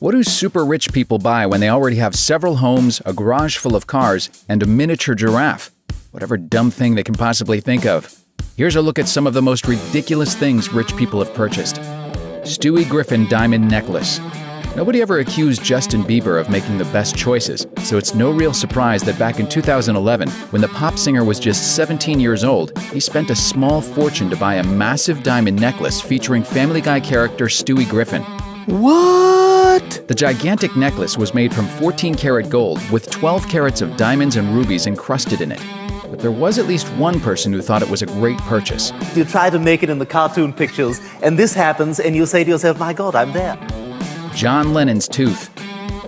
What do super rich people buy when they already have several homes, a garage full of cars, and a miniature giraffe? Whatever dumb thing they can possibly think of. Here's a look at some of the most ridiculous things rich people have purchased. Stewie Griffin diamond necklace. Nobody ever accused Justin Bieber of making the best choices, so it's no real surprise that back in 2011, when the pop singer was just 17 years old, he spent a small fortune to buy a massive diamond necklace featuring Family Guy character Stewie Griffin. What? The gigantic necklace was made from 14-karat gold with 12 carats of diamonds and rubies encrusted in it. But there was at least one person who thought it was a great purchase. You try to make it in the cartoon pictures, and this happens, and you say to yourself, my God, I'm there. John Lennon's tooth.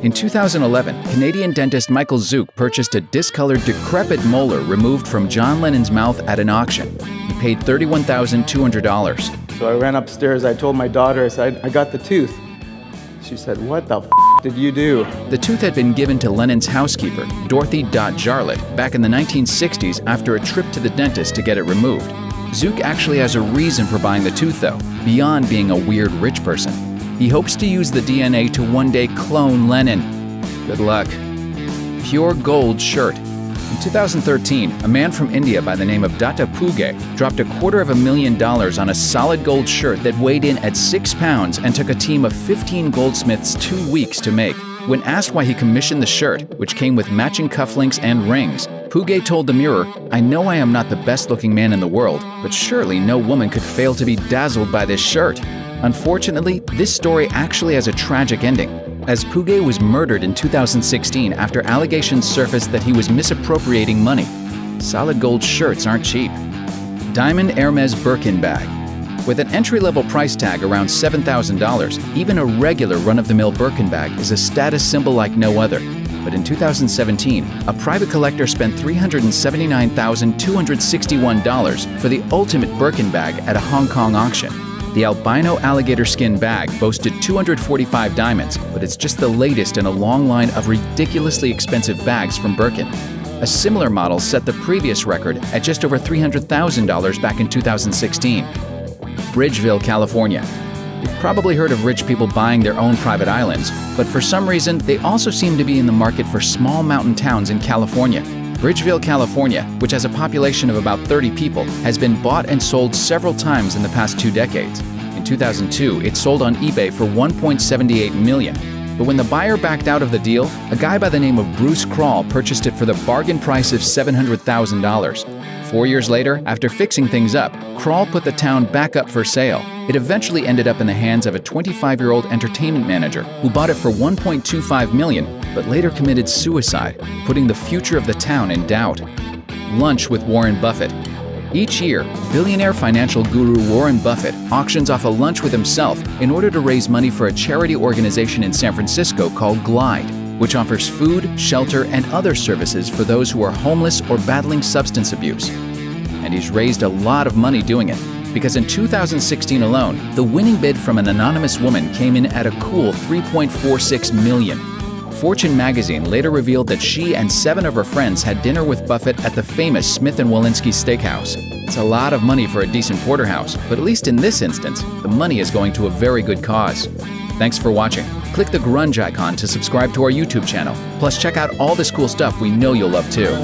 In 2011, Canadian dentist Michael Zook purchased a discolored, decrepit molar removed from John Lennon's mouth at an auction. He paid $31,200. So I ran upstairs, I told my daughter, I said, I got the tooth. She said, what the did you do? The tooth had been given to Lennon's housekeeper, Dorothy Jarlett, back in the 1960s after a trip to the dentist to get it removed. Zook actually has a reason for buying the tooth, though, beyond being a weird rich person. He hopes to use the DNA to one day clone Lennon. Good luck. Pure gold shirt. In 2013, a man from India by the name of Datta Puge dropped $250,000 on a solid gold shirt that weighed in at 6 pounds and took a team of 15 goldsmiths 2 weeks to make. When asked why he commissioned the shirt, which came with matching cufflinks and rings, Puge told the Mirror, "I know I am not the best-looking man in the world, but surely no woman could fail to be dazzled by this shirt." Unfortunately, this story actually has a tragic ending, as Puge was murdered in 2016 after allegations surfaced that he was misappropriating money. Solid gold shirts aren't cheap. Diamond Hermes Birkin bag. With an entry-level price tag around $7,000, even a regular run-of-the-mill Birkin bag is a status symbol like no other. But in 2017, a private collector spent $379,261 for the ultimate Birkin bag at a Hong Kong auction. The albino alligator skin bag boasted 245 diamonds, but it's just the latest in a long line of ridiculously expensive bags from Birkin. A similar model set the previous record at just over $300,000 back in 2016. Bridgeville, California. You've probably heard of rich people buying their own private islands, but for some reason, they also seem to be in the market for small mountain towns in California. Bridgeville, California, which has a population of about 30 people, has been bought and sold several times in the past 2 decades. In 2002, it sold on eBay for $1.78 million. But when the buyer backed out of the deal, a guy by the name of Bruce Krall purchased it for the bargain price of $700,000. 4 years later, after fixing things up, Krall put the town back up for sale. It eventually ended up in the hands of a 25-year-old entertainment manager who bought it for $1.25 million, but later committed suicide, putting the future of the town in doubt. Lunch with Warren Buffett. Each year, billionaire financial guru Warren Buffett auctions off a lunch with himself in order to raise money for a charity organization in San Francisco called Glide, which offers food, shelter, and other services for those who are homeless or battling substance abuse. And he's raised a lot of money doing it, because in 2016 alone, the winning bid from an anonymous woman came in at a cool $3.46 million. Fortune magazine later revealed that she and 7 of her friends had dinner with Buffett at the famous Smith & Wollensky Steakhouse. It's a lot of money for a decent porterhouse, but at least in this instance, the money is going to a very good cause. Thanks for watching. Click the grunge icon to subscribe to our YouTube channel. Plus, check out all this cool stuff we know you'll love too.